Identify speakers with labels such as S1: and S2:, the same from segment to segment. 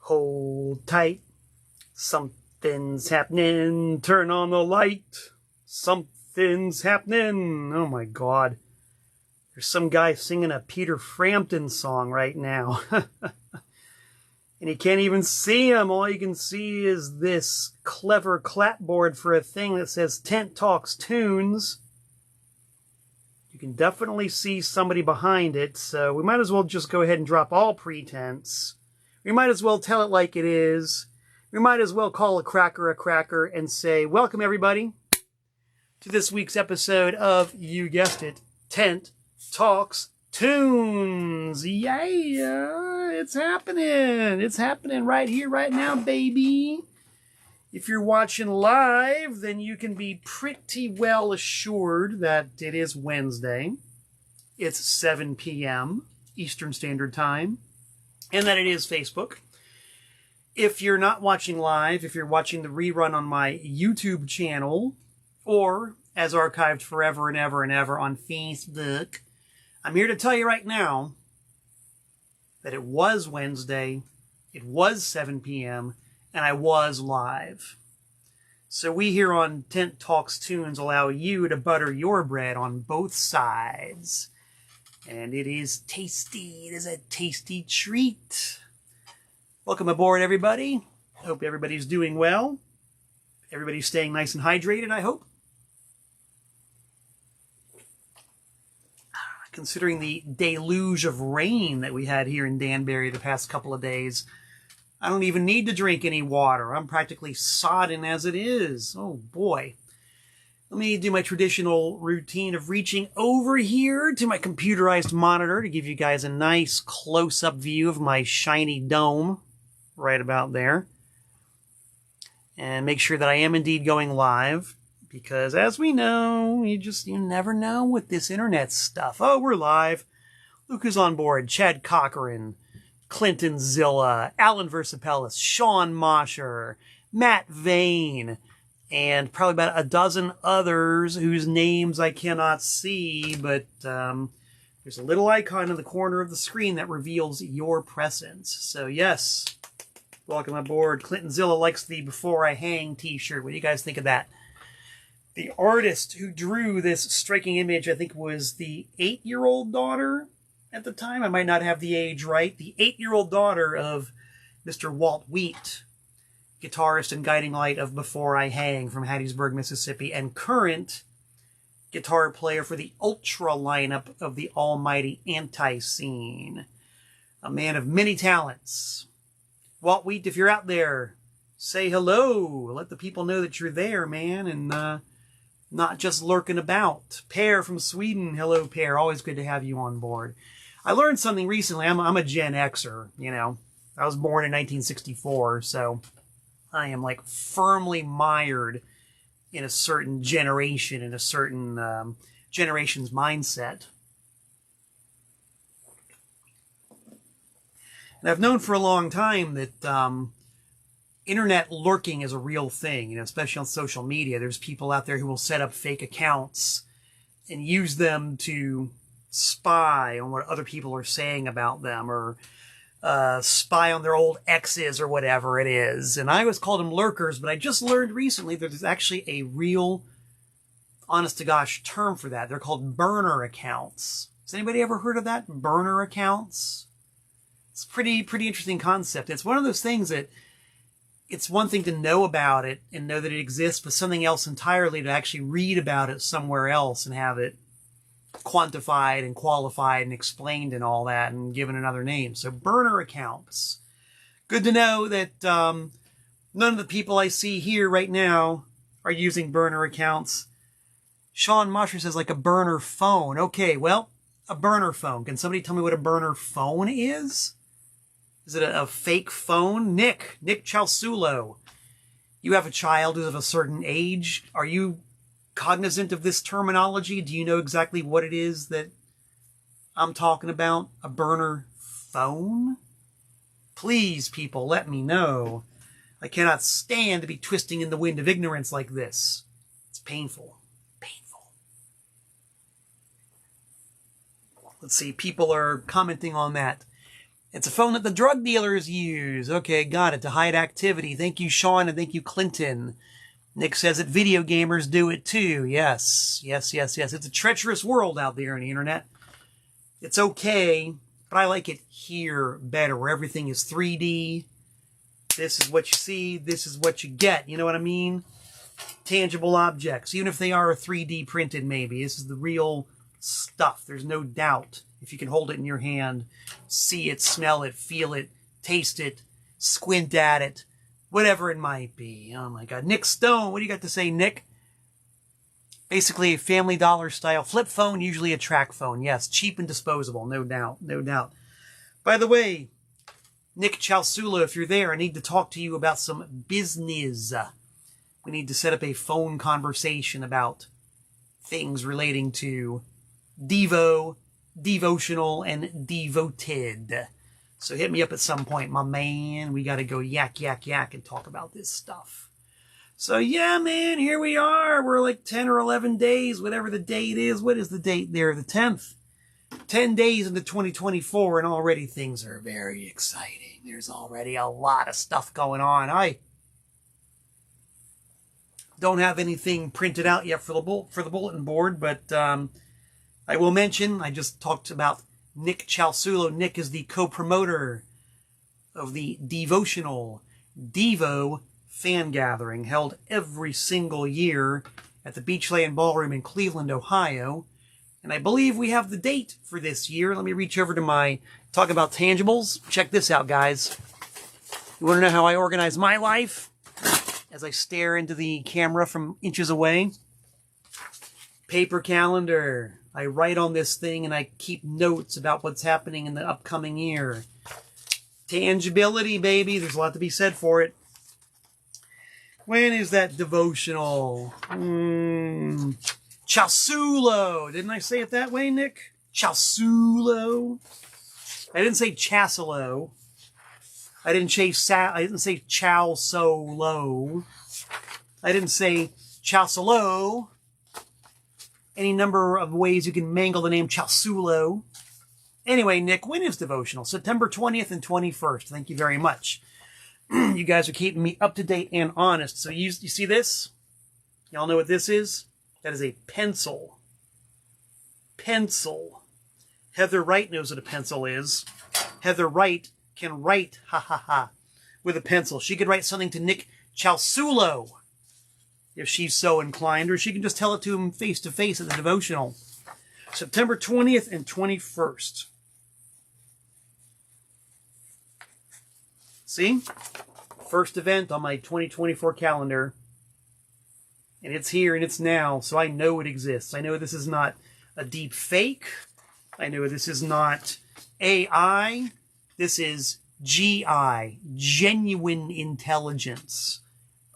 S1: Hold tight. Something's happening. Turn on the light. Something's happening. Oh my God. There's some guy singing a Peter Frampton song right now. And you can't even see him. All you can see is this clever clapboard for a thing that says Tent Talks Tunes. You can definitely see somebody behind it, so we might as well just go ahead and drop all pretense. We might as well tell it like it is. We might as well call a cracker and say, welcome everybody to this week's episode of, you guessed it, Tent Talks Tunes. Yeah, it's happening. It's happening right here, right now, baby. If you're watching live, then you can be pretty well assured that it is Wednesday. It's 7 p.m. Eastern Standard Time, and that it is Facebook. If you're not watching live, if you're watching the rerun on my YouTube channel, or as archived forever and ever and ever on Facebook, I'm here to tell you right now that it was Wednesday, it was 7 p.m., and I was live. So we here on Tent Talks Tunes allow you to butter your bread on both sides. And it is tasty. It is a tasty treat. Welcome aboard, everybody. Hope everybody's doing well. Everybody's staying nice and hydrated, I hope. Considering the deluge of rain that we had here in Danbury the past couple of days, I don't even need to drink any water. I'm practically sodden as it is. Oh boy. Let me do my traditional routine of reaching over here to my computerized monitor to give you guys a nice close-up view of my shiny dome right about there. And make sure that I am indeed going live, because as we know, you never know with this internet stuff. Oh, we're live. Look who's on board. Chad Cochran, Clinton Zilla, Alan Versapellis, Sean Mosher, Matt Vane, and probably about a dozen others whose names I cannot see, but there's a little icon in the corner of the screen that reveals your presence. So yes, welcome aboard. Clinton Zilla likes the Before I Hang t-shirt. What do you guys think of that? The artist who drew this striking image, I think, was the 8-year-old daughter at the time. I might not have the age right. The 8-year-old daughter of Mr. Walt Wheat, guitarist and guiding light of Before I Hang from Hattiesburg, Mississippi, and current guitar player for the Ultra lineup of the almighty Anti-Scene. A man of many talents. Walt Wheat, if you're out there, say hello. Let the people know that you're there, man, and not just lurking about. Per from Sweden, hello, Per. Always good to have you on board. I learned something recently. I'm a Gen Xer, you know. I was born in 1964, so I am like firmly mired in a certain generation, in a certain generation's mindset. And I've known for a long time that internet lurking is a real thing, you know, especially on social media. There's people out there who will set up fake accounts and use them to spy on what other people are saying about them, or spy on their old exes or whatever it is. And I always called them lurkers, but I just learned recently that there's actually a real, honest-to-gosh term for that. They're called burner accounts. Has anybody ever heard of that? Burner accounts? It's a pretty interesting concept. It's one of those things that it's one thing to know about it and know that it exists, but something else entirely to actually read about it somewhere else and have it quantified and qualified and explained and all that and given another name. So burner accounts. Good to know that none of the people I see here right now are using burner accounts. Sean Mosher says like a burner phone. Okay, well, a burner phone. Can somebody tell me what a burner phone is? Is it a fake phone? Nick Chalsulo, you have a child who's of a certain age. Are you cognizant of this terminology? Do you know exactly what it is that I'm talking about? A burner phone? Please, people, let me know. I cannot stand to be twisting in the wind of ignorance like this. It's painful. Painful. Let's see, people are commenting on that. It's a phone that the drug dealers use. Okay, got it. To hide activity. Thank you, Sean, and thank you, Clinton. Nick says that video gamers do it too. Yes. It's a treacherous world out there on the internet. It's okay, but I like it here better, where everything is 3D. This is what you see. This is what you get. You know what I mean? Tangible objects, even if they are 3D printed, maybe. This is the real stuff. There's no doubt. If you can hold it in your hand, see it, smell it, feel it, taste it, squint at it, whatever it might be. Oh my God. Nick Stone, what do you got to say, Nick? Basically a Family Dollar style flip phone, usually a track phone. Yes, cheap and disposable, no doubt, no doubt. By the way, Nick Chalsula, if you're there, I need to talk to you about some business. We need to set up a phone conversation about things relating to Devo, devotional, and devoted. So hit me up at some point, my man. We got to go yak and talk about this stuff. So yeah, man, here we are. We're like 10 or 11 days, whatever the date is. What is the date there? The 10th. 10 days into 2024, and already things are very exciting. There's already a lot of stuff going on. I don't have anything printed out yet for the bulletin board, but I will mention, I just talked about Nick Chalsulo. Nick is the co-promoter of the devotional Devo fan gathering held every single year at the Beachland Ballroom in Cleveland, Ohio. And I believe we have the date for this year. Let me reach over to my, talk about tangibles. Check this out, guys. You want to know how I organize my life? As I stare into the camera from inches away. Paper calendar. I write on this thing and I keep notes about what's happening in the upcoming year. Tangibility, baby. There's a lot to be said for it. When is that devotional? Chasulo. Didn't I say it that way, Nick? Chasulo. I didn't say Chasilo. I didn't say Chow Solo. I didn't say Chasilo. Any number of ways you can mangle the name Chasulo. Anyway, Nick, when is devotional? September 20th and 21st. Thank you very much. You guys are keeping me up to date and honest. So you see this? Y'all know what this is? That is a pencil. Pencil. Heather Wright knows what a pencil is. Heather Wright can write, with a pencil. She could write something to Nick Chalsulo, if she's so inclined, or she can just tell it to him face to face at the devotional. September 20th and 21st. See? First event on my 2024 calendar. And it's here and it's now, so I know it exists. I know this is not a deep fake. I know this is not AI. This is GI, genuine intelligence.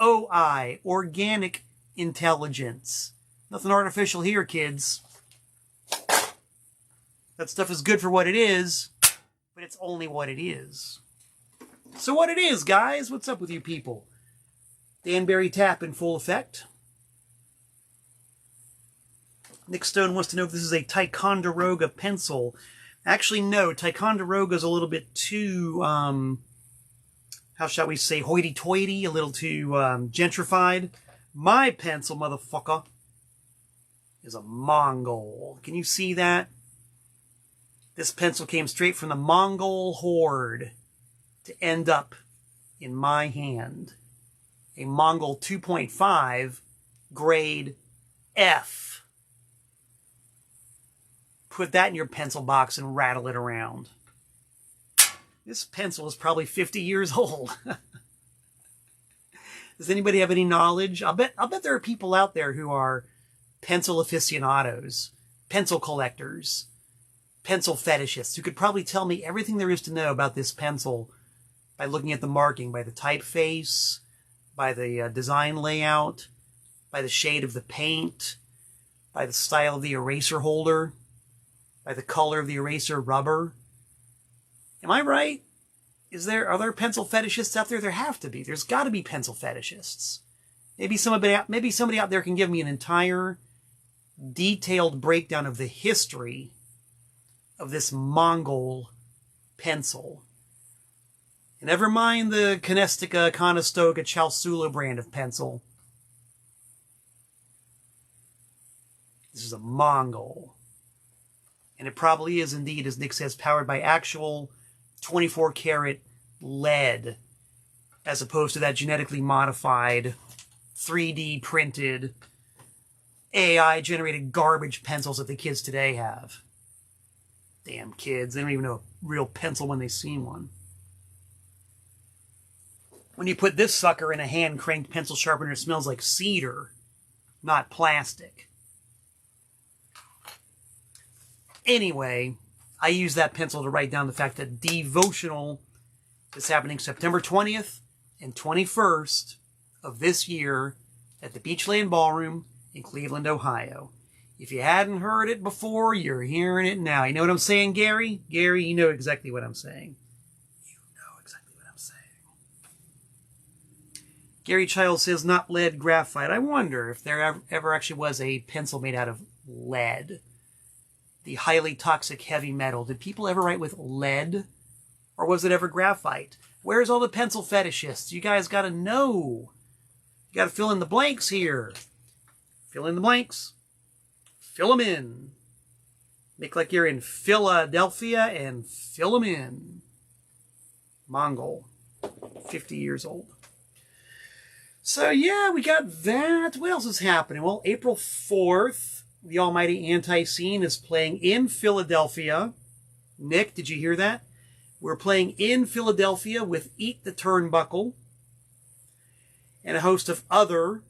S1: OI, organic intelligence. Nothing artificial here, kids. That stuff is good for what it is, but it's only what it is. So what it is, guys? What's up with you people? Danbury Tap in full effect. Nick Stone wants to know if this is a Ticonderoga pencil. Actually, no. Ticonderoga is a little bit too, how shall we say, hoity-toity, a little too gentrified. My pencil, motherfucker, is a Mongol. Can you see that? This pencil came straight from the Mongol horde to end up in my hand. A Mongol 2.5, grade F. Put that in your pencil box and rattle it around. This pencil is probably 50 years old. Does anybody have any knowledge? I'll bet there are people out there who are pencil aficionados, pencil collectors, pencil fetishists, who could probably tell me everything there is to know about this pencil by looking at the marking, by the typeface, by the design layout, by the shade of the paint, by the style of the eraser holder, by the color of the eraser rubber. Am I right? Are there pencil fetishists out there? There have to be. There's got to be pencil fetishists. Maybe somebody out there can give me an entire detailed breakdown of the history of this Mongol pencil. And never mind the Conestica, Conestoga, Chalsula brand of pencil. This is a Mongol. And it probably is indeed, as Nick says, powered by actual 24 karat lead, as opposed to that genetically modified, 3D printed, AI generated garbage pencils that the kids today have. Damn kids, they don't even know a real pencil when they see one. When you put this sucker in a hand cranked pencil sharpener, it smells like cedar, not plastic. Anyway, I use that pencil to write down the fact that Devotional is happening September 20th and 21st of this year at the Beachland Ballroom in Cleveland, Ohio. If you hadn't heard it before, you're hearing it now. You know what I'm saying, Gary? Gary, you know exactly what I'm saying. You know exactly what I'm saying. Gary Child says, not lead, graphite. I wonder if there ever actually was a pencil made out of lead. The highly toxic heavy metal. Did people ever write with lead? Or was it ever graphite? Where's all the pencil fetishists? You guys got to know. You got to fill in the blanks here. Fill in the blanks. Fill them in. Make like you're in Philadelphia and fill them in. Mongol. 50 years old. So yeah, we got that. What else is happening? Well, April 4th, the almighty Anti-Scene is playing in Philadelphia. Nick, did you hear that? We're playing in Philadelphia with Eat the Turnbuckle and a host of other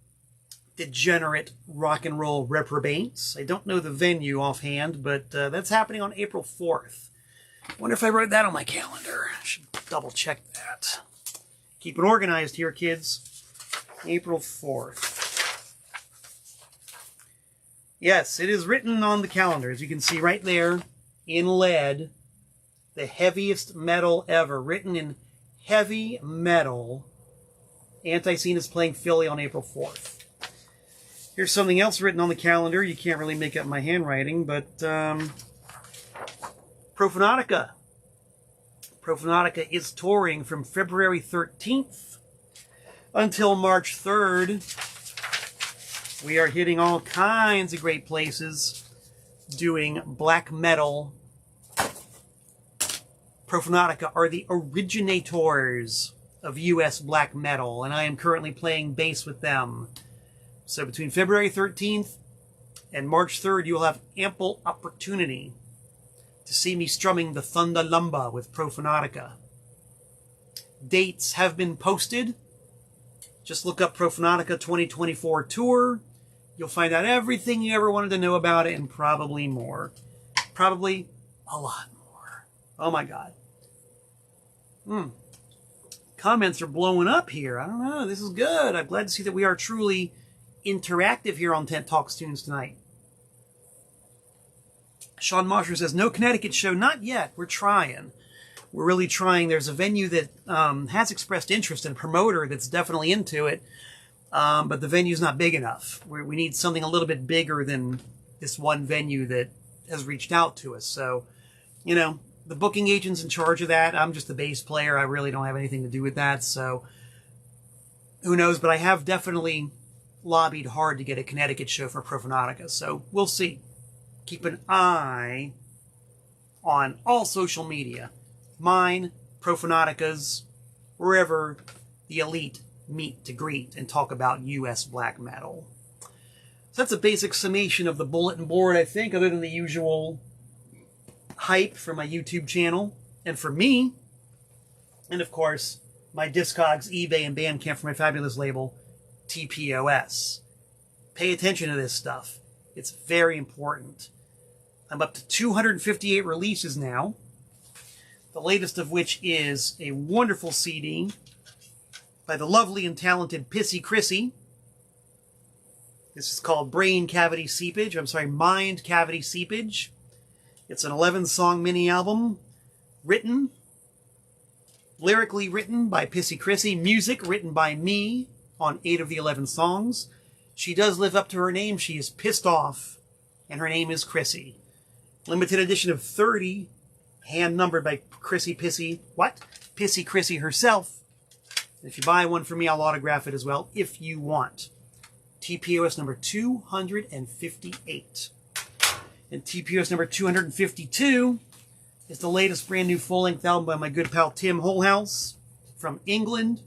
S1: degenerate rock and roll reprobates. I don't know the venue offhand, but that's happening on April 4th. I wonder if I wrote that on my calendar. I should double check that. Keep it organized here, kids. April 4th. Yes, it is written on the calendar, as you can see right there in lead. The heaviest metal ever, written in heavy metal. Anti-Scene is playing Philly on April 4th. Here's something else written on the calendar. You can't really make up my handwriting, but Profanatica. Profanatica is touring from February 13th until March 3rd. We are hitting all kinds of great places doing black metal. Profanatica are the originators of U.S. black metal, and I am currently playing bass with them. So between February 13th and March 3rd, you will have ample opportunity to see me strumming the Thunda Lumba with Profanatica. Dates have been posted. Just look up Profanatica 2024 Tour. You'll find out everything you ever wanted to know about it and probably more. Probably a lot more. Oh my God. Comments are blowing up here. I don't know. This is good. I'm glad to see that we are truly interactive here on Tent Talks Tunes tonight. Sean Mosher says, no Connecticut show. Not yet. We're trying. We're really trying. There's a venue that has expressed interest and a promoter that's definitely into it. But the venue's not big enough. We need something a little bit bigger than this one venue that has reached out to us. So, you know, the booking agent's in charge of that. I'm just the bass player. I really don't have anything to do with that. So who knows? But I have definitely lobbied hard to get a Connecticut show for Profanatica. So we'll see. Keep an eye on all social media. Mine, Profanatica's, wherever the elite meet to greet and talk about U.S. black metal. So that's a basic summation of the bulletin board, I think, other than the usual hype for my YouTube channel and for me. And, of course, my Discogs, eBay, and Bandcamp for my fabulous label, TPOS. Pay attention to this stuff. It's very important. I'm up to 258 releases now. The latest of which is a wonderful CD by the lovely and talented Pissy Chrissy. This is called Mind Cavity Seepage. It's an 11-song mini-album lyrically written by Pissy Chrissy, music written by me on 8 of the 11 songs. She does live up to her name. She is pissed off, and her name is Chrissy. Limited edition of 30, hand-numbered by Pissy Pissy Chrissy herself. And if you buy one from me, I'll autograph it as well if you want. TPOS number 258. And TPOS number 252 is the latest brand new full-length album by my good pal Tim Holhouse from England.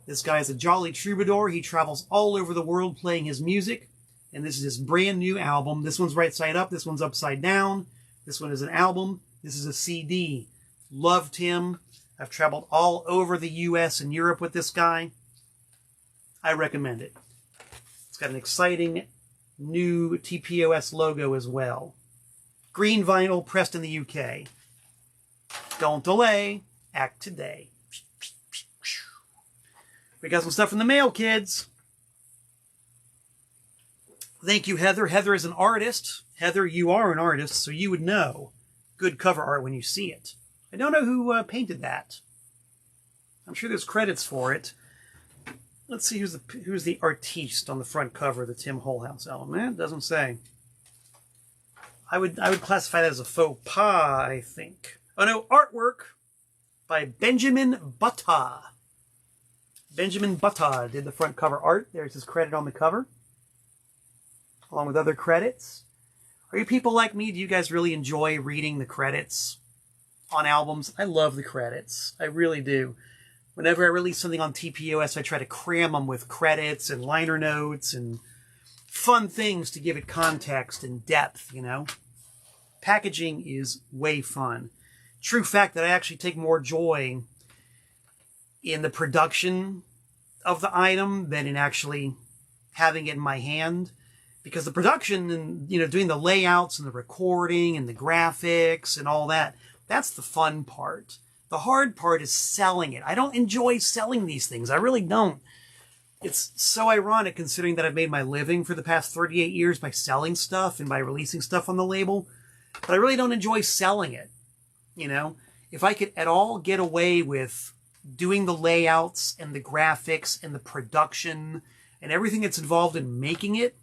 S1: This guy is a jolly troubadour. He travels all over the world playing his music. And this is his brand new album. This one's right side up. This one's upside down. This one is an album. This is a CD. Loved him. I've traveled all over the US and Europe with this guy. I recommend it. It's got an exciting new TPOS logo as well. Green vinyl pressed in the UK. Don't delay. Act today. We got some stuff from the mail, kids. Thank you, Heather. Heather is an artist. Heather, you are an artist, so you would know good cover art when you see it. I don't know who painted that. I'm sure there's credits for it. Let's see who's the artiste on the front cover of the Tim Holhouse album. It doesn't say. I would classify that as a faux pas, I think. Oh no, artwork by Benjamin Butta. Benjamin Butta did the front cover art. There's his credit on the cover, along with other credits. Are you people like me? Do you guys really enjoy reading the credits on albums? I love the credits. I really do. Whenever I release something on TPOS, I try to cram them with credits and liner notes and fun things to give it context and depth, you know? Packaging is way fun. True fact that I actually take more joy in the production of the item than in actually having it in my hand. Because the production and, you know, doing the layouts and the recording and the graphics and all that, that's the fun part. The hard part is selling it. I don't enjoy selling these things. I really don't. It's so ironic considering that I've made my living for the past 38 years by selling stuff and by releasing stuff on the label. But I really don't enjoy selling it. You know, if I could at all get away with doing the layouts and the graphics and the production and everything that's involved in making it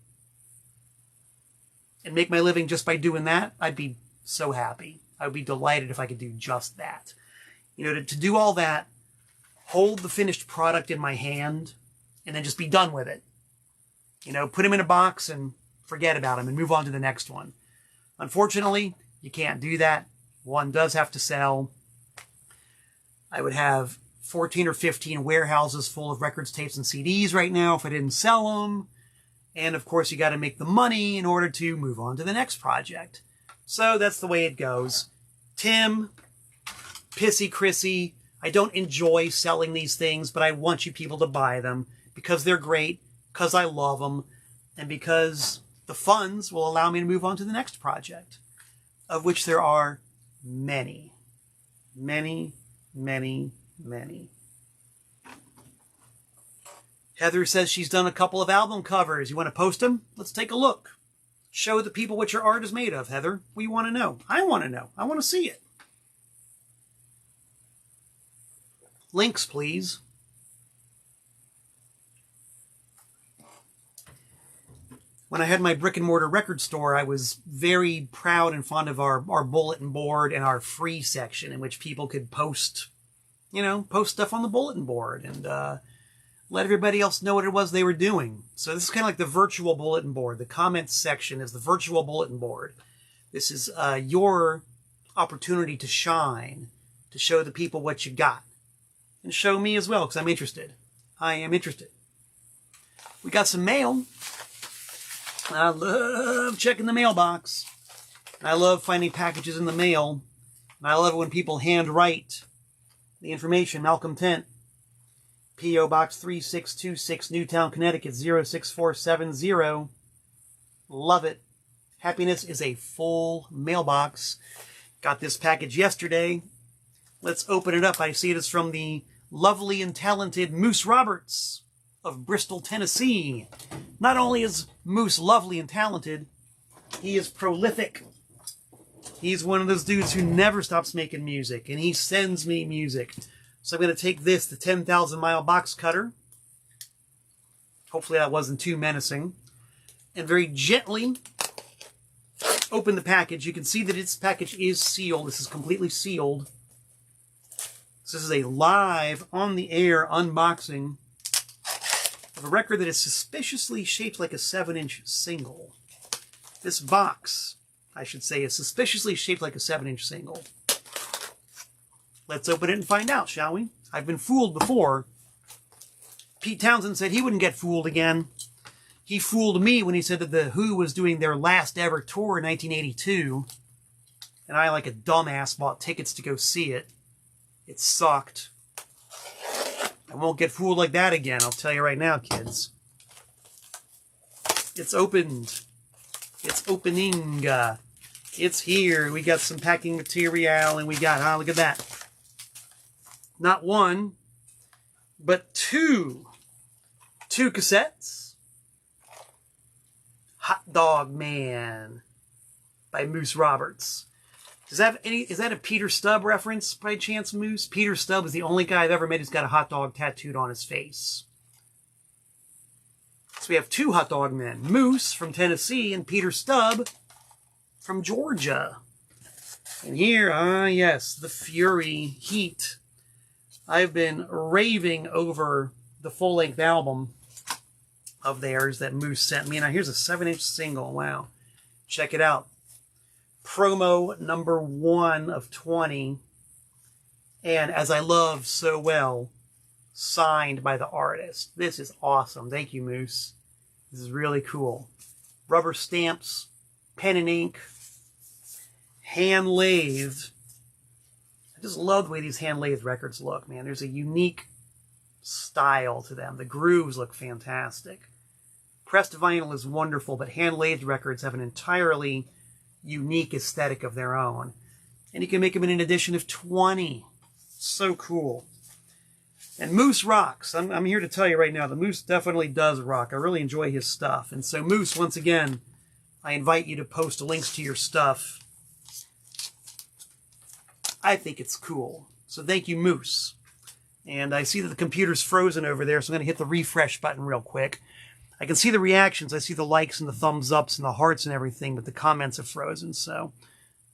S1: and make my living just by doing that, I'd be so happy. I would be delighted if I could do just that. You know, to do all that, hold the finished product in my hand, and then just be done with it. You know, put them in a box and forget about them and move on to the next one. Unfortunately, you can't do that. One does have to sell. I would have 14 or 15 warehouses full of records, tapes, and CDs right now if I didn't sell them. And of course, you got to make the money in order to move on to the next project. So that's the way it goes. Tim, Pissy Chrissy, I don't enjoy selling these things, but I want you people to buy them because they're great, because I love them, and because the funds will allow me to move on to the next project, of which there are many, many, many, many. Heather says she's done a couple of album covers. You want to post them? Let's take a look. Show the people what your art is made of, Heather. We want to know. I want to know. I want to see it. Links, please. When I had my brick and mortar record store, I was very proud and fond of our bulletin board and our free section in which people could post, you know, post stuff on the bulletin board and let everybody else know what it was they were doing. So this is kind of like the virtual bulletin board. The comments section is the virtual bulletin board. This is your opportunity to shine, to show the people what you got. And show me as well, because I'm interested. I am interested. We got some mail. I love checking the mailbox. I love finding packages in the mail. And I love it when people handwrite the information. Malcolm Tent, P.O. Box 3626, Newtown, Connecticut, 06470. Love it. Happiness is a full mailbox. Got this package yesterday. Let's open it up. I see it is from the lovely and talented Moose Roberts of Bristol, Tennessee. Not only is Moose lovely and talented, he is prolific. He's one of those dudes who never stops making music, and he sends me music. So I'm going to take this, the 10,000 mile box cutter. Hopefully that wasn't too menacing. And very gently open the package. You can see that its package is sealed. This is completely sealed. So this is a live, on-the-air unboxing of a record that is suspiciously shaped like a 7-inch single. This box, I should say, is suspiciously shaped like a 7-inch single. Let's open it and find out, shall we? I've been fooled before. Pete Townsend said he wouldn't get fooled again. He fooled me when he said that The Who was doing their last ever tour in 1982. And I, like a dumbass, bought tickets to go see it. It sucked. I won't get fooled like that again, I'll tell you right now, kids. It's opened. It's opening. It's here. We got some packing material, and we got, look at that. Not one, but two. Two cassettes. Hot Dog Man by Moose Roberts. Is that a Peter Stubb reference by chance, Moose? Peter Stubb is the only guy I've ever met who's got a hot dog tattooed on his face. So we have two hot dog men. Moose from Tennessee and Peter Stubb from Georgia. And here, yes, the Fury Heat. I've been raving over the full-length album of theirs that Moose sent me. Now, here's a 7-inch single. Wow. Check it out. Promo number 1 of 20. And as I love so well, signed by the artist. This is awesome. Thank you, Moose. This is really cool. Rubber stamps, pen and ink, hand-lathed. I just love the way these hand-lathed records look, man. There's a unique style to them. The grooves look fantastic. Pressed vinyl is wonderful, but hand-lathed records have an entirely unique aesthetic of their own. And you can make them in an edition of 20. So cool. And Moose rocks. I'm here to tell you right now, the Moose definitely does rock. I really enjoy his stuff. And so Moose, once again, I invite you to post links to your stuff. I think it's cool. So thank you, Moose. And I see that the computer's frozen over there, so I'm going to hit the refresh button real quick. I can see the reactions. I see the likes and the thumbs ups and the hearts and everything, but the comments have frozen. So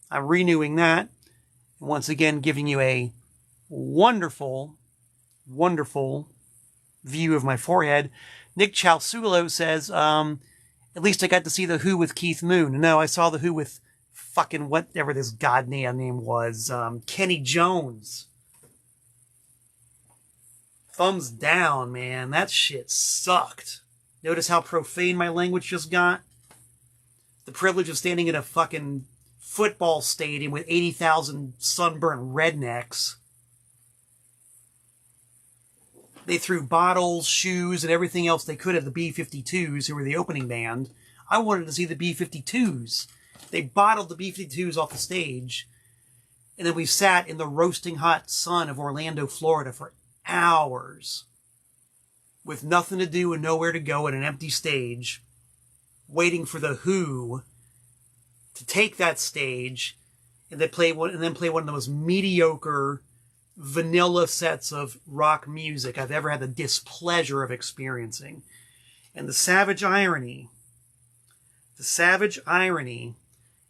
S1: I'm renewing that. And once again, giving you a wonderful, wonderful view of my forehead. Nick Chalsulo says, at least I got to see The Who with Keith Moon. No, I saw The Who with fucking whatever this goddamn name was. Kenny Jones. Thumbs down, man. That shit sucked. Notice how profane my language just got? The privilege of standing in a fucking football stadium with 80,000 sunburned rednecks. They threw bottles, shoes, and everything else they could at the B-52s, who were the opening band. I wanted to see the B-52s. They bottled the B-52s off the stage, and then we sat in the roasting hot sun of Orlando, Florida for hours with nothing to do and nowhere to go at an empty stage, waiting for The Who to take that stage and then play one of the most mediocre vanilla sets of rock music I've ever had the displeasure of experiencing. And the savage irony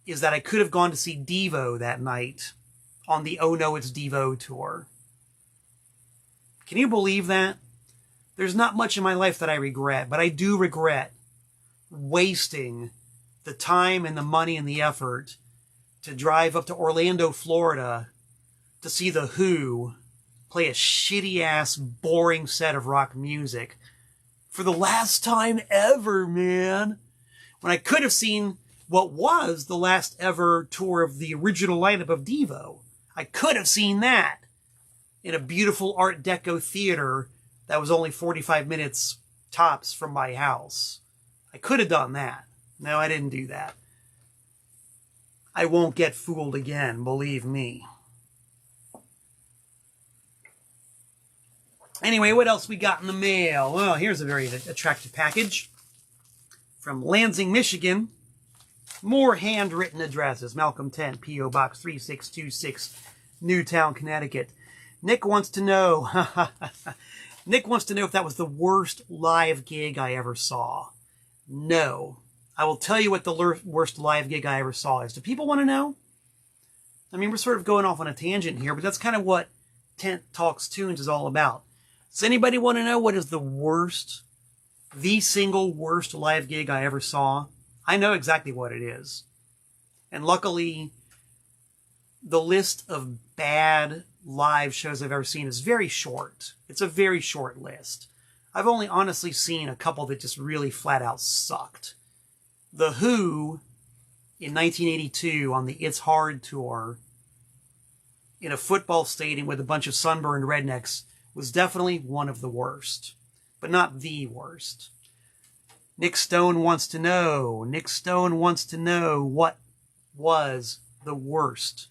S1: is that I could have gone to see Devo that night on the Oh No It's Devo tour. Can you believe that? There's not much in my life that I regret, but I do regret wasting the time and the money and the effort to drive up to Orlando, Florida to see The Who play a shitty-ass, boring set of rock music for the last time ever, man. When I could have seen what was the last ever tour of the original lineup of Devo. I could have seen that in a beautiful Art Deco theater that was only 45 minutes tops from my house. I could have done that. No, I didn't do that. I won't get fooled again, believe me. Anyway, what else we got in the mail? Well, here's a very attractive package from Lansing, Michigan. More handwritten addresses. Malcolm 10, P.O. Box 3626, Newtown, Connecticut. Nick wants to know... Nick wants to know if that was the worst live gig I ever saw. No. I will tell you what the worst live gig I ever saw is. Do people want to know? I mean, we're sort of going off on a tangent here, but that's kind of what Tent Talks Tunes is all about. Does anybody want to know what is the single worst live gig I ever saw? I know exactly what it is. And luckily, the list of bad live shows I've ever seen is very short. It's a very short list. I've only honestly seen a couple that just really flat out sucked. The Who, in 1982, on the It's Hard tour, in a football stadium with a bunch of sunburned rednecks, was definitely one of the worst. But not the worst. Nick Stone wants to know what was the worst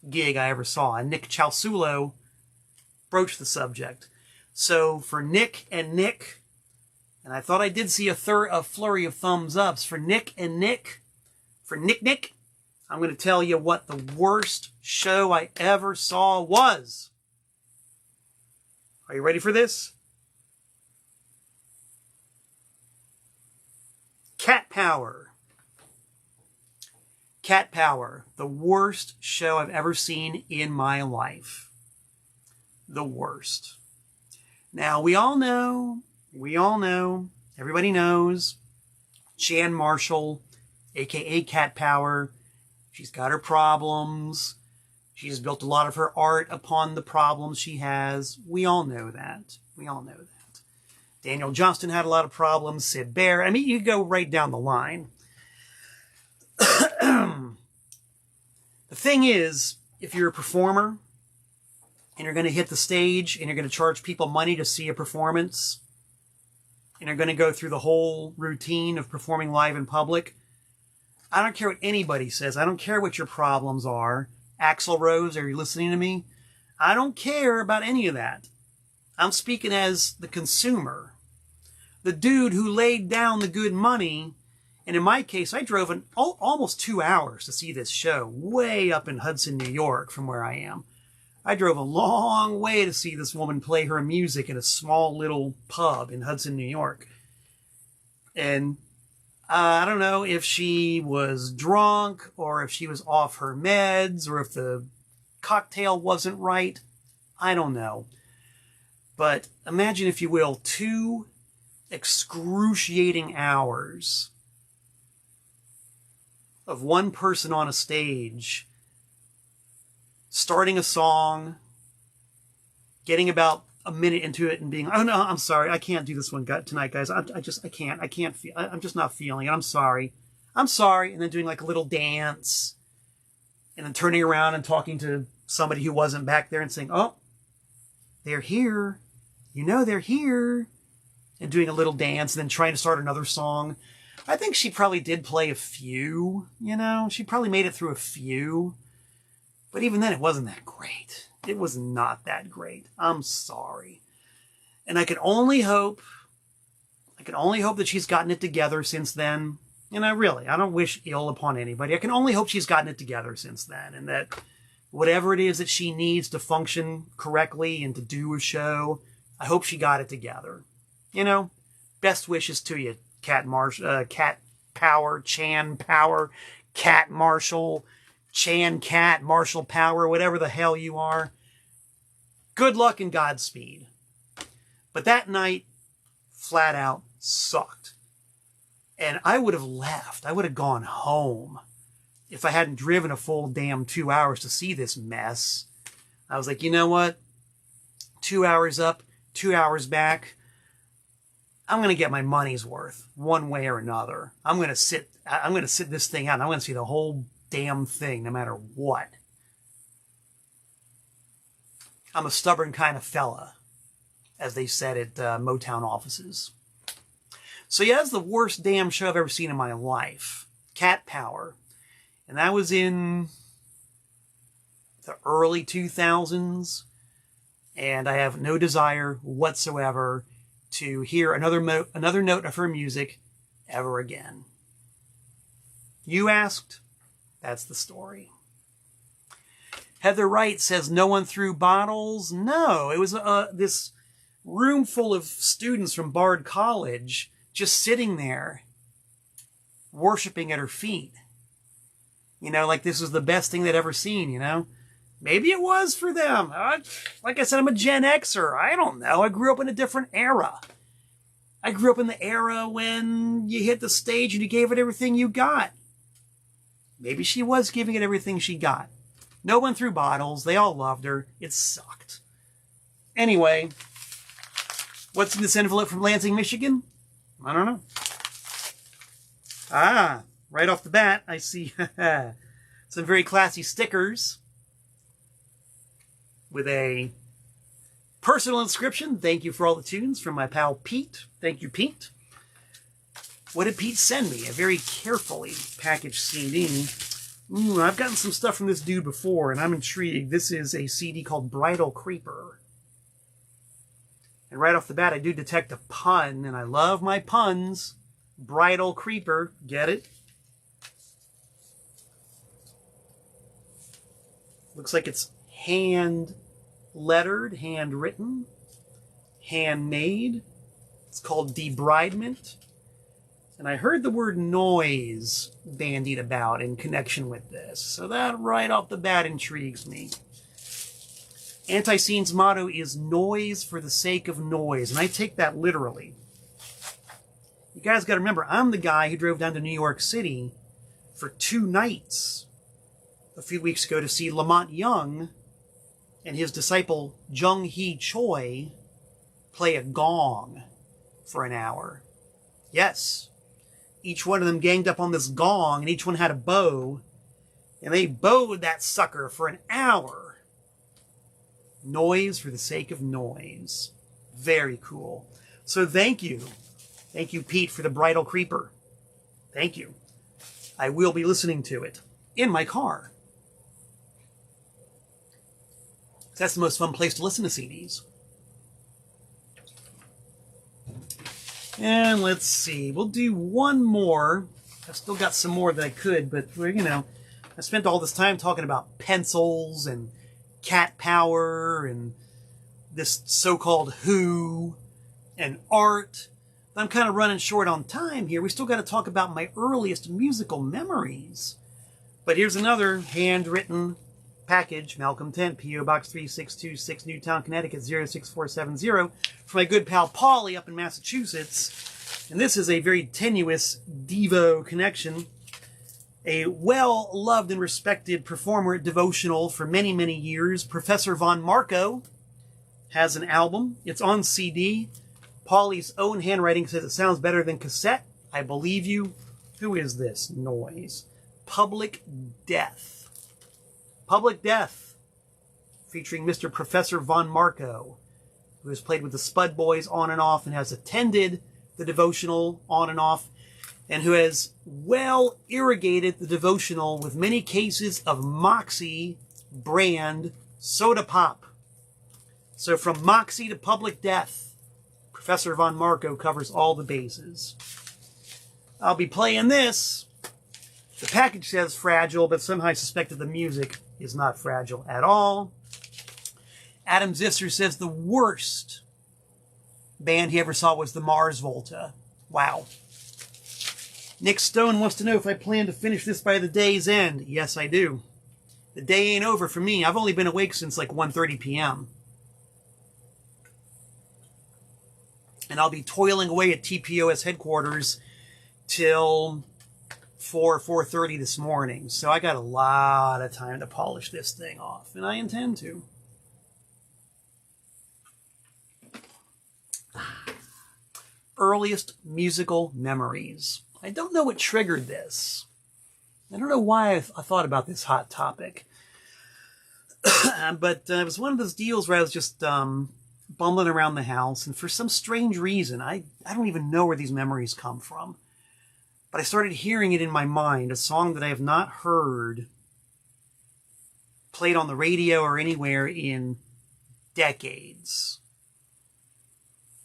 S1: gig I ever saw. And Nick Chalsulo broached the subject. So for Nick, and I thought I did see a flurry of thumbs ups. For Nick, I'm going to tell you what the worst show I ever saw was. Are you ready for this? Cat Power. Cat Power, the worst show I've ever seen in my life. The worst. Now, we all know, everybody knows, Jan Marshall, aka Cat Power. She's got her problems. She's built a lot of her art upon the problems she has. We all know that. Daniel Johnston had a lot of problems. Sid Bear. I mean, you go right down the line. The thing is, if you're a performer and you're going to hit the stage and you're going to charge people money to see a performance and you're going to go through the whole routine of performing live in public, I don't care what anybody says. I don't care what your problems are. Axl Rose, are you listening to me? I don't care about any of that. I'm speaking as the consumer. The dude who laid down the good money. And in my case, I drove almost 2 hours to see this show, way up in Hudson, New York, from where I am. I drove a long way to see this woman play her music in a small little pub in Hudson, New York. And I don't know if she was drunk or if she was off her meds or if the cocktail wasn't right. I don't know. But imagine, if you will, 2 excruciating hours of one person on a stage, starting a song, getting about a minute into it and being, oh no, I'm sorry, I can't do this one tonight, guys. I can't feel, I'm just not feeling it. I'm sorry. And then doing like a little dance and then turning around and talking to somebody who wasn't back there and saying, oh, they're here. They're here. And doing a little dance and then trying to start another song. I think she probably did play a few, she probably made it through a few, but even then it wasn't that great. It was not that great. I'm sorry. And I can only hope that she's gotten it together since then. And I don't wish ill upon anybody. I can only hope she's gotten it together since then, and that whatever it is that she needs to function correctly and to do a show, I hope she got it together. Best wishes to you, Cat Power, Chan Power, Cat Marshall, Chan Cat, Marshall Power, whatever the hell you are. Good luck and Godspeed. But that night, flat out, sucked. And I would have left. I would have gone home if I hadn't driven a full damn 2 hours to see this mess. I was like, you know what? 2 hours up, 2 hours back. I'm going to get my money's worth one way or another. I'm going to sit this thing out. And I'm going to see the whole damn thing no matter what. I'm a stubborn kind of fella, as they said at Motown offices. So yeah, that's the worst damn show I've ever seen in my life. Cat Power. And that was in the early 2000s. And I have no desire whatsoever to hear another note of her music ever again. You asked? That's the story. Heather Wright says no one threw bottles. No, it was this room full of students from Bard College just sitting there worshiping at her feet. Like this was the best thing they'd ever seen, Maybe it was for them. Like I said, I'm a Gen Xer. I don't know. I grew up in a different era. I grew up in the era when you hit the stage and you gave it everything you got. Maybe she was giving it everything she got. No one threw bottles. They all loved her. It sucked. Anyway, what's in this envelope from Lansing, Michigan? I don't know. Ah, right off the bat, I see some very classy stickers with a personal inscription. Thank you for all the tunes from my pal Pete. Thank you, Pete. What did Pete send me? A very carefully packaged CD. I've gotten some stuff from this dude before, and I'm intrigued. This is a CD called Bridal Creeper. And right off the bat, I do detect a pun, and I love my puns. Bridal Creeper. Get it? Looks like it's hand-lettered, handwritten, handmade. It's called Debridement. And I heard the word noise bandied about in connection with this. So that right off the bat intrigues me. Anti-Scene's motto is noise for the sake of noise. And I take that literally. You guys got to remember, I'm the guy who drove down to New York City for 2 nights a few weeks ago to see Lamont Young and his disciple Jung Hee Choi play a gong for an hour. Yes. Each one of them ganged up on this gong, and each one had a bow, and they bowed that sucker for an hour. Noise for the sake of noise. Very cool. So thank you. Thank you, Pete, for the Bridal Creeper. Thank you. I will be listening to it in my car. That's the most fun place to listen to CDs. And let's see, we'll do one more. I've still got some more that I could, but I spent all this time talking about pencils and cat power and this so-called Who and art. I'm kind of running short on time here. We still got to talk about my earliest musical memories. But here's another handwritten package, Malcolm Tent, P.O. Box 3626, Newtown, Connecticut 06470, for my good pal Paulie up in Massachusetts. And this is a very tenuous Devo connection. A well-loved and respected performer at Devotional for many, many years, Professor Von Marco, has an album. It's on CD. Paulie's own handwriting says it sounds better than cassette. I believe you. Who is this noise? Public Death. Public Death, featuring Mr. Professor Von Marco, who has played with the Spud Boys on and off and has attended the Devotional on and off, and who has well irrigated the Devotional with many cases of Moxie brand soda pop. So from Moxie to Public Death, Professor Von Marco covers all the bases. I'll be playing this. The package says fragile, but somehow I suspect that the music is not fragile at all. Adam Zisser says the worst band he ever saw was the Mars Volta. Wow. Nick Stone wants to know if I plan to finish this by the day's end. Yes, I do. The day ain't over for me. I've only been awake since like 1:30 p.m. And I'll be toiling away at TPOS headquarters till 4:30 this morning. So I got a lot of time to polish this thing off, and I intend to. Earliest musical memories. I don't know what triggered this. I don't know why I thought about this hot topic. But it was one of those deals where I was just bumbling around the house, and for some strange reason, I don't even know where these memories come from, but I started hearing it in my mind, a song that I have not heard played on the radio or anywhere in decades.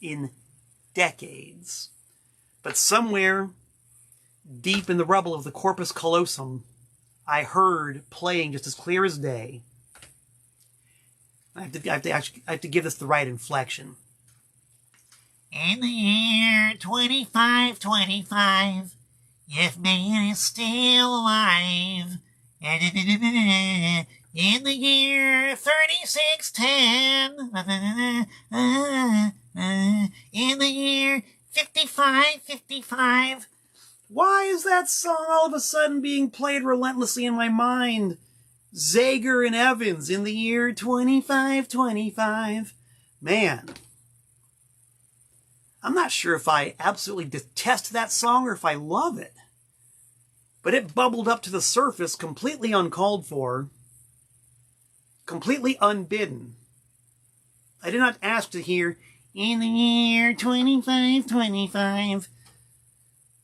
S1: In decades. But somewhere deep in the rubble of the Corpus Callosum, I heard playing just as clear as day. I have to give this the right inflection. In the year 2525, if man is still alive, In the year 3610, in the year 5555. Why is that song all of a sudden being played relentlessly in my mind? Zager and Evans, in the year 2525. Man, I'm not sure if I absolutely detest that song or if I love it. But it bubbled up to the surface completely uncalled for, completely unbidden. I did not ask to hear, in the year 2525,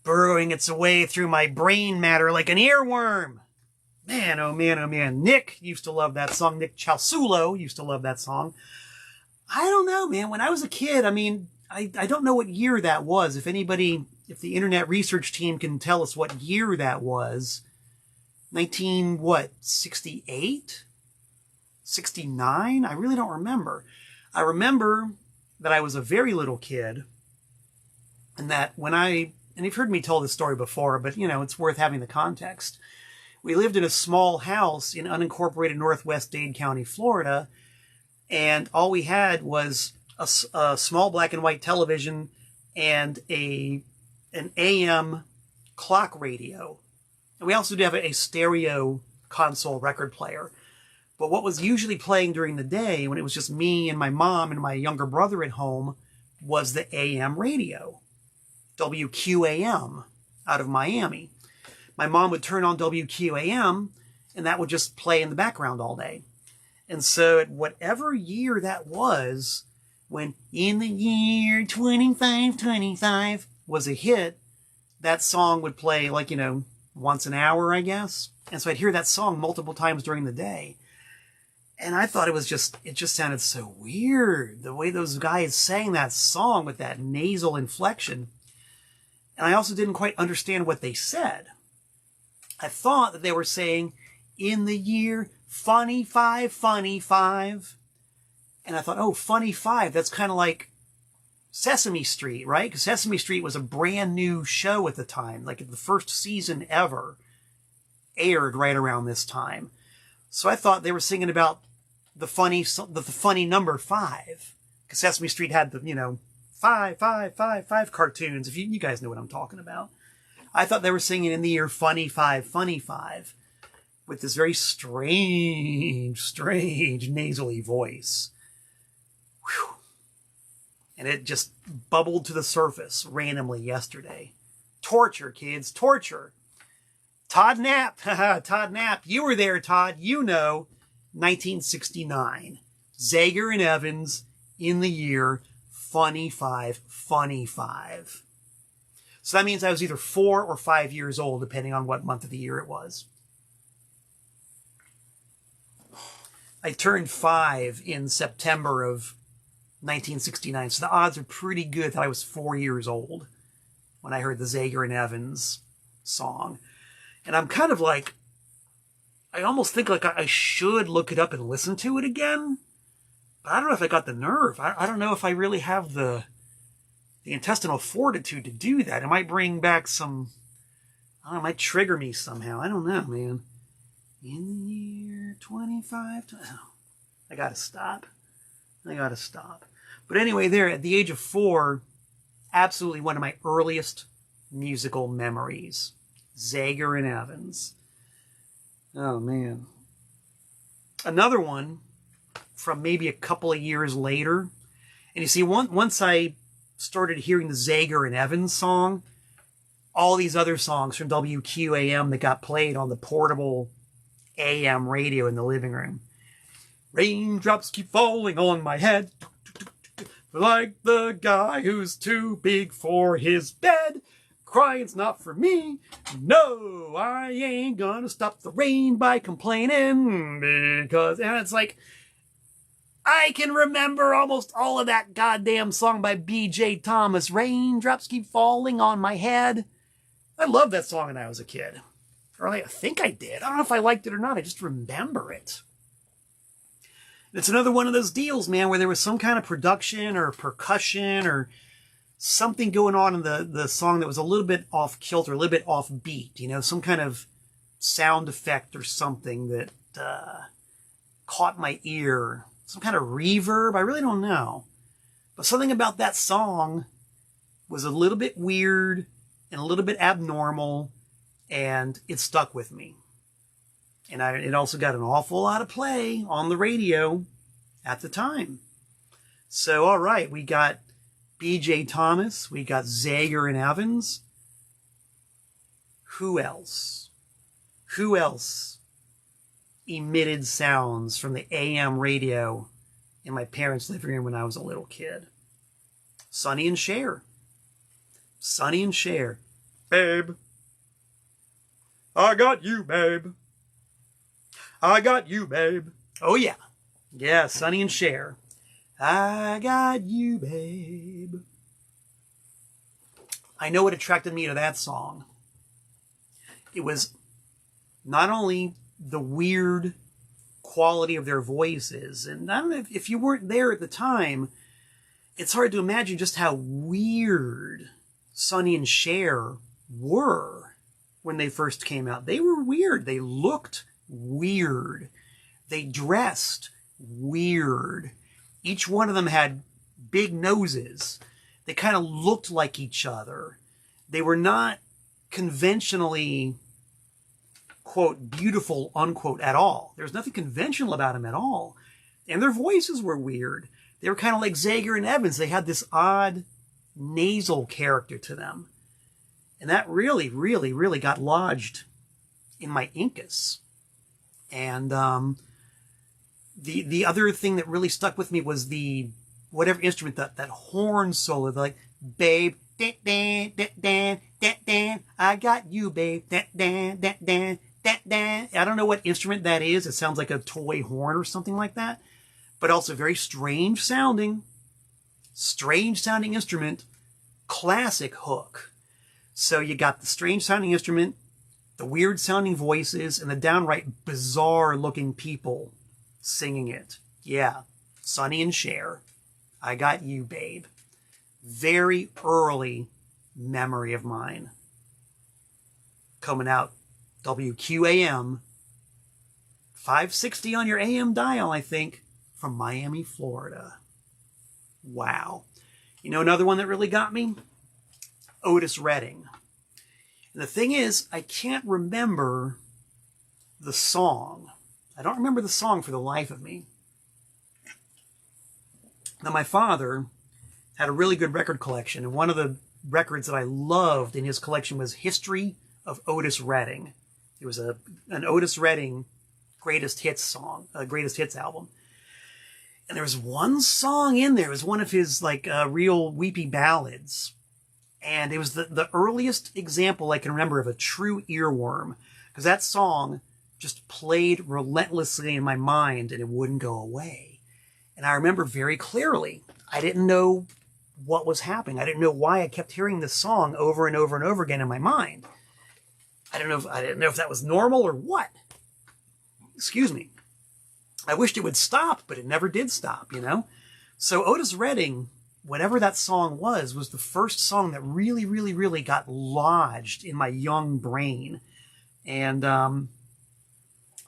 S1: burrowing its way through my brain matter like an earworm. Man, oh man, oh man. Nick used to love that song. Nick Chalsulo used to love that song. I don't know, man. When I was a kid, I mean, I don't know what year that was. If anybody, if the internet research team can tell us what year that was. 68? 69? I really don't remember. I remember that I was a very little kid, and that when and you've heard me tell this story before, but you know, it's worth having the context. We lived in a small house in unincorporated northwest Dade County, Florida, and all we had was a small black and white television and an AM clock radio. And we also did have a stereo console record player. But what was usually playing during the day, when it was just me and my mom and my younger brother at home, was the AM radio, WQAM, out of Miami. My mom would turn on WQAM, and that would just play in the background all day. And so at whatever year that was, when in the year 2525 was a hit, that song would play like, you know, once an hour, I guess. And so I'd hear that song multiple times during the day. And I thought it just sounded so weird, the way those guys sang that song with that nasal inflection. And I also didn't quite understand what they said. I thought that they were saying, in the year funny five. And I thought, oh, funny five, that's kind of like Sesame Street, right? Because Sesame Street was a brand new show at the time, like the first season ever aired right around this time. So I thought they were singing about the funny number 5. Because Sesame Street had the, you know, 5 cartoons, if you guys know what I'm talking about. I thought they were singing in the year funny five, with this very strange nasally voice. Whew. And it just bubbled to the surface randomly yesterday. Torture, kids, torture. Todd Knapp, Todd Knapp, you were there, Todd, you know, 1969. Zager and Evans, in the year funny five. So that means I was either 4 or 5 years old, depending on what month of the year it was. I turned 5 in September of 1969, so the odds are pretty good that I was 4 years old when I heard the Zager and Evans song. And I'm kind of like, I almost think like I should look it up and listen to it again. But I don't know if I got the nerve. I don't know if I really have the intestinal fortitude to do that. It might bring back some, I don't know, it might trigger me somehow. I don't know, man. In the year 25, I gotta stop. But anyway, there, at the age of 4, absolutely one of my earliest musical memories. Zager and Evans. Oh, man. Another one from maybe a couple of years later. And you see, once I started hearing the Zager and Evans song, all these other songs from WQAM that got played on the portable AM radio in the living room. Raindrops keep falling on my head, like the guy who's too big for his bed. Crying's not for me. No, I ain't gonna stop the rain by complaining, because, and it's like, I can remember almost all of that goddamn song by B.J. Thomas. Raindrops keep falling on my head. I loved that song when I was a kid. Or I think I did. I don't know if I liked it or not. I just remember it. It's another one of those deals, man, where there was some kind of production or percussion or something going on in the song that was a little bit off kilter, a little bit off beat, you know, some kind of sound effect or something that caught my ear. Some kind of reverb, I really don't know. But something about that song was a little bit weird and a little bit abnormal, and it stuck with me. And it also got an awful lot of play on the radio at the time. So, all right, we got B.J. Thomas, we got Zager and Evans. Who else? Who else emitted sounds from the AM radio in my parents' living room when I was a little kid? Sonny and Cher. Sonny and Cher. Babe, I got you, babe. I got you, babe. Oh, yeah. Yeah, Sonny and Cher. I got you, babe. I know what attracted me to that song. It was not only the weird quality of their voices, and I don't know if you weren't there at the time, it's hard to imagine just how weird Sonny and Cher were when they first came out. They were weird. They looked weird. They dressed weird. Each one of them had big noses. They kind of looked like each other. They were not conventionally, quote, beautiful, unquote, at all. There was nothing conventional about them at all. And their voices were weird. They were kind of like Zager and Evans. They had this odd nasal character to them. And that really, really, really got lodged in my incus. And the other thing that really stuck with me was the whatever instrument, that horn solo, like, babe, dan, dan, dan, dan, dan, dan, I got you, babe, dan, dan, dan, dan, dan, dan. I don't know what instrument that is. It sounds like a toy horn or something like that, but also very strange sounding instrument, classic hook. So you got the strange sounding instrument, the weird sounding voices, and the downright bizarre looking people singing it. Yeah, Sonny and Cher. I got you, babe. Very early memory of mine. Coming out WQAM, 560 on your AM dial, I think, from Miami, Florida. Wow. You know another one that really got me? Otis Redding. And the thing is, I can't remember the song. I don't remember the song for the life of me. Now, my father had a really good record collection, and one of the records that I loved in his collection was History of Otis Redding. It was an Otis Redding greatest hits album. And there was one song in there. It was one of his real weepy ballads. And it was the earliest example I can remember of a true earworm, because that song just played relentlessly in my mind and it wouldn't go away. And I remember very clearly, I didn't know what was happening. I didn't know why I kept hearing this song over and over and over again in my mind. I didn't know if that was normal or what. Excuse me. I wished it would stop, but it never did stop, you know? So Otis Redding, whatever that song was the first song that really, really, really got lodged in my young brain. And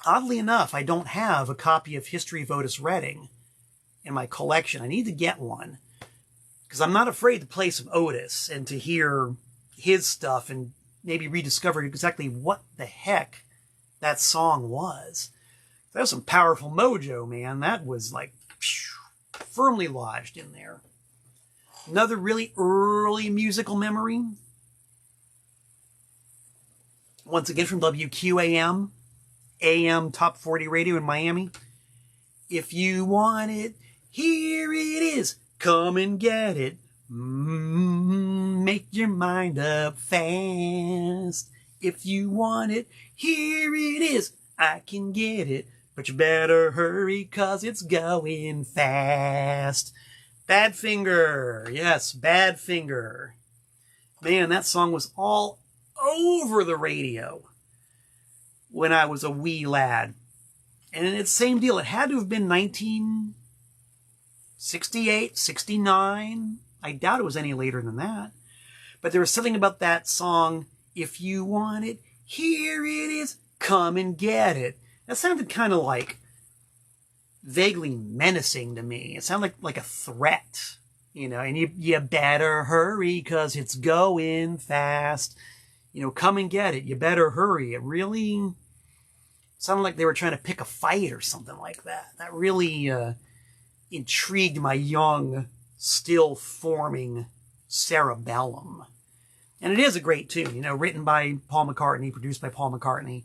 S1: oddly enough, I don't have a copy of History of Otis Redding in my collection. I need to get one, because I'm not afraid to play some Otis and to hear his stuff and maybe rediscover exactly what the heck that song was. That was some powerful mojo, man. That was like firmly lodged in there. Another really early musical memory, once again from WQAM, AM Top 40 Radio in Miami. If you want it, here it is. Come and get it. Make your mind up fast. If you want it, here it is. I can get it, but you better hurry, 'cause it's going fast. Badfinger. Yes, Badfinger. Man, that song was all over the radio when I was a wee lad. And it's the same deal. It had to have been 1968, 69. I doubt it was any later than that. But there was something about that song, if you want it, here it is, come and get it. That sounded kind of like vaguely menacing to me. It sounded like a threat, you know, and you better hurry because it's going fast. You know, come and get it. You better hurry. It really sounded like they were trying to pick a fight or something like that. That really intrigued my young, still forming cerebellum. And it is a great tune, you know, written by Paul McCartney, produced by Paul McCartney.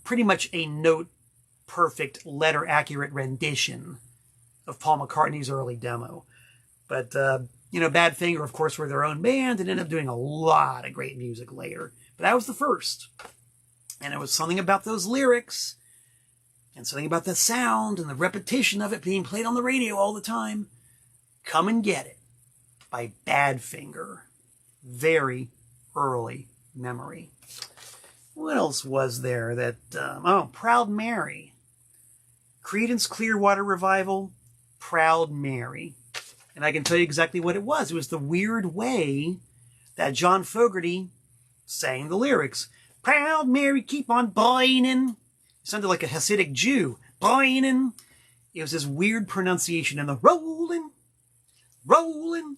S1: Pretty much a note-perfect, letter-accurate rendition of Paul McCartney's early demo. But, you know, Badfinger, of course, were their own band and ended up doing a lot of great music later. But that was the first. And it was something about those lyrics and something about the sound and the repetition of it being played on the radio all the time. Come and Get It by Badfinger. Very early memory. What else was there that... Proud Mary. Creedence Clearwater Revival, Proud Mary. And I can tell you exactly what it was. It was the weird way that John Fogerty sang the lyrics. Proud Mary, keep on boinin'. It sounded like a Hasidic Jew. Boinin'. It was this weird pronunciation and the rolling, rolling,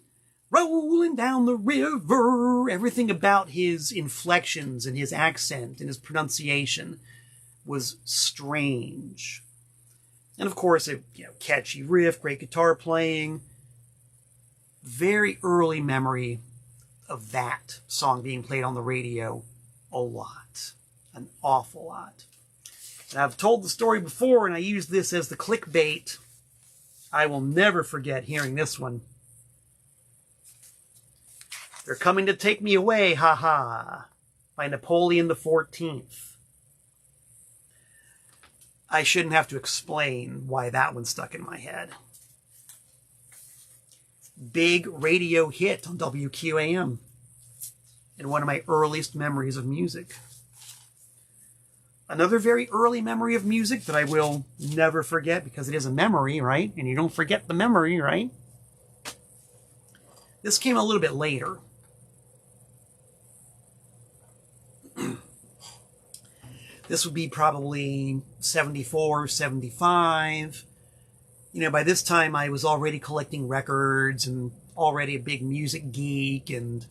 S1: rolling down the river. Everything about his inflections and his accent and his pronunciation was strange. And of course, a catchy riff, great guitar playing. Very early memory of that song being played on the radio a lot. An awful lot. And I've told the story before, and I use this as the clickbait. I will never forget hearing this one. They're coming to take me away, ha-ha, by Napoleon the 14th. I shouldn't have to explain why that one stuck in my head. Big radio hit on WQAM. And one of my earliest memories of music. Another very early memory of music that I will never forget because it is a memory, right? And you don't forget the memory, right? This came a little bit later. This would be probably 74, 75. You know, by this time I was already collecting records and already a big music geek and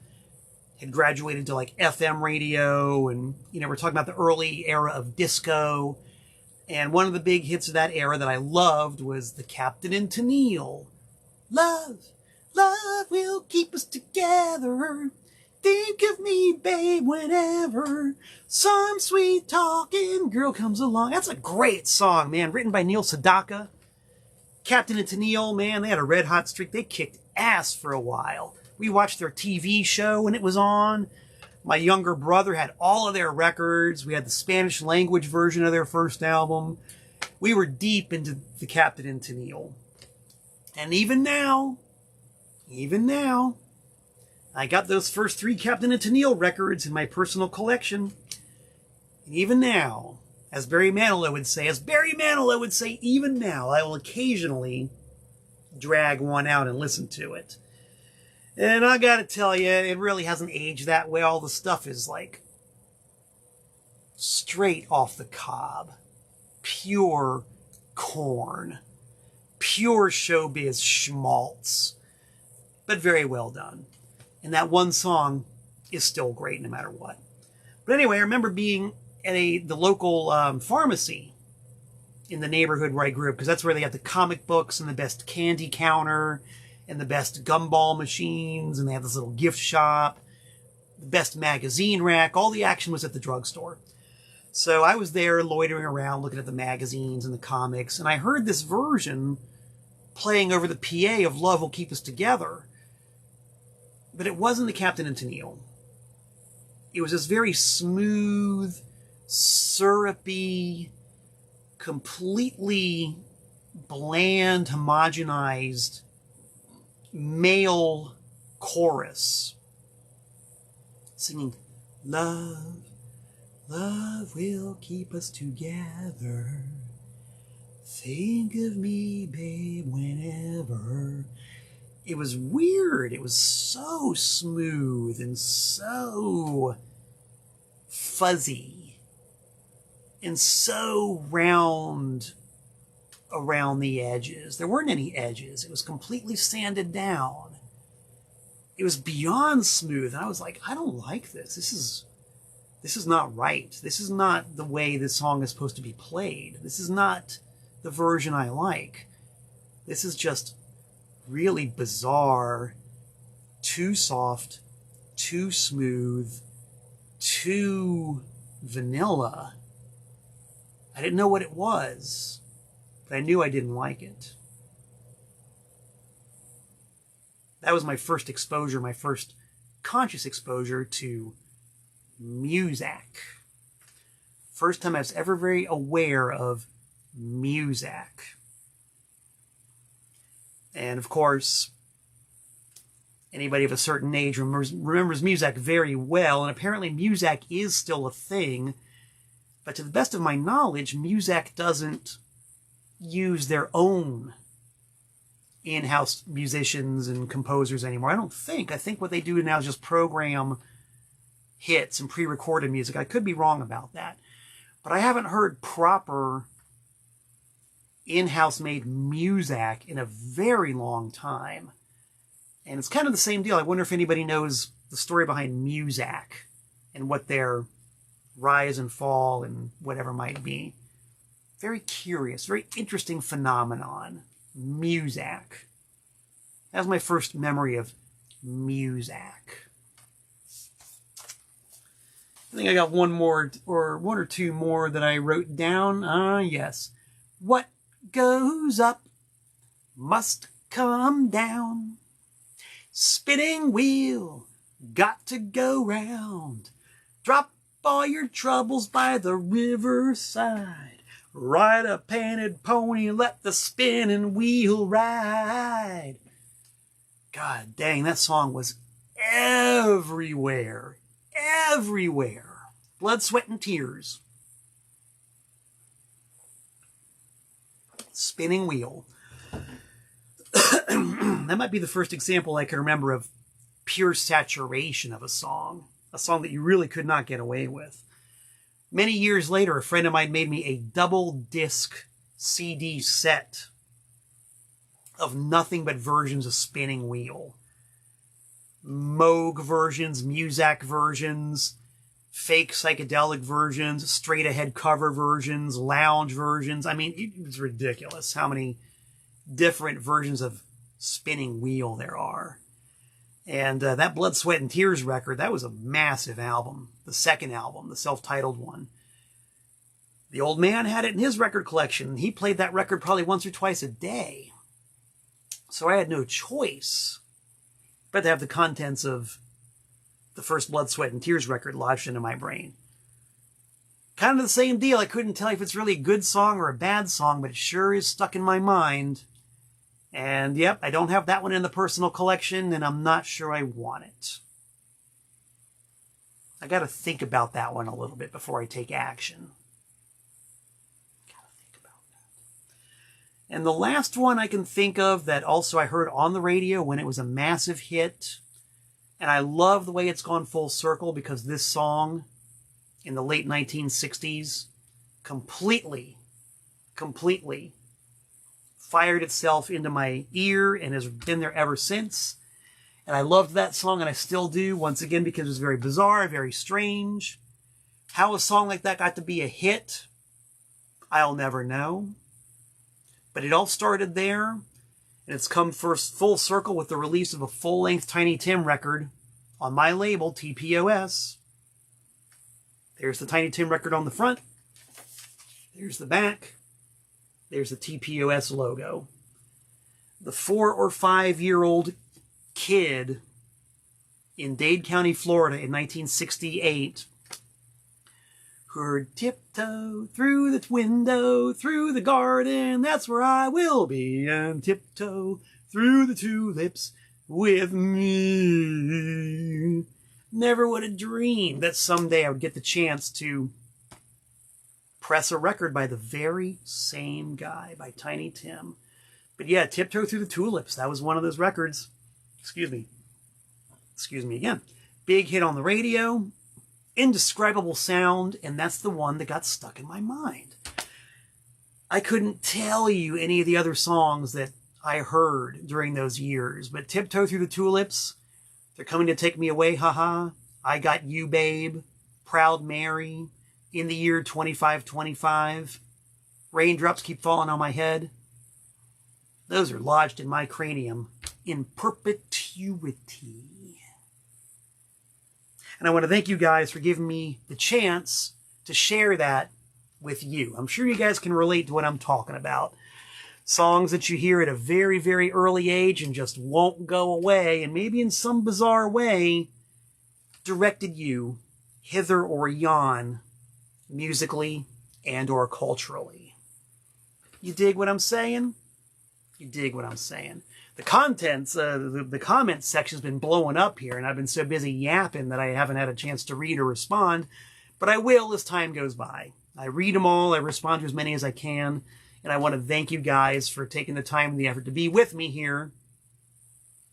S1: had graduated to like FM radio. And, you know, we're talking about the early era of disco. And one of the big hits of that era that I loved was the Captain and Tennille. Love, love will keep us together. Think of me, babe, whenever some sweet talking girl comes along. That's a great song, man. Written by Neil Sedaka. Captain and Tennille, man, they had a red hot streak. They kicked ass for a while. We watched their TV show when it was on. My younger brother had all of their records. We had the Spanish language version of their first album. We were deep into the Captain and Tennille. And even now, I got those first 3 Captain and Tennille records in my personal collection. And even now, as Barry Manilow would say, even now, I will occasionally drag one out and listen to it. And I gotta tell you, it really hasn't aged that way. All the stuff is like straight off the cob. Pure corn. Pure showbiz schmaltz. But very well done. And that one song is still great no matter what. But anyway, I remember being at the local pharmacy in the neighborhood where I grew up, because that's where they had the comic books and the best candy counter and the best gumball machines, and they had this little gift shop, the best magazine rack. All the action was at the drugstore. So I was there loitering around looking at the magazines and the comics, and I heard this version playing over the PA of Love Will Keep Us Together. But it wasn't the Captain and Tennille. It was this very smooth, syrupy, completely bland, homogenized male chorus singing, love, love will keep us together. Think of me, babe, whenever. It was weird. It was so smooth and so fuzzy and so round around the edges. There weren't any edges. It was completely sanded down. It was beyond smooth. And I was like, I don't like this. This is not right. This is not the way this song is supposed to be played. This is not the version I like. This is just really bizarre, too soft, too smooth, too vanilla. I didn't know what it was, but I knew I didn't like it. That was my first exposure, my first conscious exposure to music. First time I was ever very aware of music. And of course, anybody of a certain age remembers music very well, and apparently music is still a thing. But to the best of my knowledge, music doesn't use their own in-house musicians and composers anymore. I don't think. I think what they do now is just program hits and pre-recorded music. I could be wrong about that. But I haven't heard proper in-house made music in a very long time. And it's kind of the same deal. I wonder if anybody knows the story behind music and what their rise and fall and whatever might be. Very curious, very interesting phenomenon. Music. That was my first memory of music. I think I got one or two more that I wrote down. Yes. What goes up must come down. Spinning wheel, got to go round. Drop all your troubles by the riverside. Ride a painted pony, let the spinning wheel ride. God dang, that song was everywhere. Everywhere. Blood, sweat, and tears. Spinning wheel. That might be the first example I can remember of pure saturation of a song that you really could not get away with. Many years later, a friend of mine made me a double disc CD set of nothing but versions of Spinning Wheel. Moog versions, Muzak versions, fake psychedelic versions, straight ahead cover versions, lounge versions. I mean, it was ridiculous how many different versions of Spinning Wheel there are. And that Blood, Sweat, and Tears record, that was a massive album. The second album, the self-titled one. The old man had it in his record collection. He played that record probably once or twice a day. So I had no choice but to have the contents of the first Blood, Sweat, and Tears record lodged into my brain. Kind of the same deal. I couldn't tell if it's really a good song or a bad song, but it sure is stuck in my mind. And yep, I don't have that one in the personal collection, and I'm not sure I want it. I got to think about that one a little bit before I take action. Gotta think about that. And the last one I can think of that also I heard on the radio when it was a massive hit, and I love the way it's gone full circle because this song in the late 1960s completely fired itself into my ear and has been there ever since. And I loved that song, and I still do, once again, because it was very bizarre, very strange. How a song like that got to be a hit, I'll never know. But it all started there, and it's come first full circle with the release of a full-length Tiny Tim record on my label, TPOS. There's the Tiny Tim record on the front. There's the back. There's the TPOS logo. The 4 or 5 year old kid in Dade County, Florida in 1968 who heard tiptoe through the window, through the garden, that's where I will be, and tiptoe through the tulips with me. Never would have dreamed that someday I would get the chance to press a record by the very same guy, by Tiny Tim. But yeah, Tiptoe Through the Tulips, that was one of those records. Excuse me again. Big hit on the radio, indescribable sound, and that's the one that got stuck in my mind. I couldn't tell you any of the other songs that I heard during those years, but Tiptoe Through the Tulips, They're Coming to Take Me Away, haha, I Got You, Babe, Proud Mary, In the Year 2525, Raindrops Keep Falling on My Head. Those are lodged in my cranium in perpetuity. And I want to thank you guys for giving me the chance to share that with you. I'm sure you guys can relate to what I'm talking about. Songs that you hear at a very, very early age and just won't go away, and maybe in some bizarre way directed you hither or yon, musically and or culturally. You dig what I'm saying? You dig what I'm saying? The contents, the comments section's been blowing up here, and I've been so busy yapping that I haven't had a chance to read or respond, but I will as time goes by. I read them all, I respond to as many as I can, and I want to thank you guys for taking the time and the effort to be with me here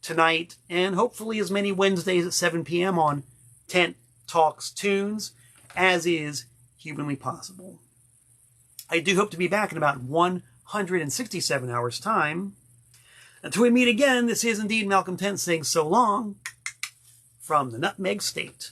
S1: tonight, and hopefully as many Wednesdays at 7 p.m. on Tent Talks Tunes, as is humanly possible. I do hope to be back in about 167 hours' time. Until we meet again, this is indeed Malcolm Tent saying so long from the Nutmeg State.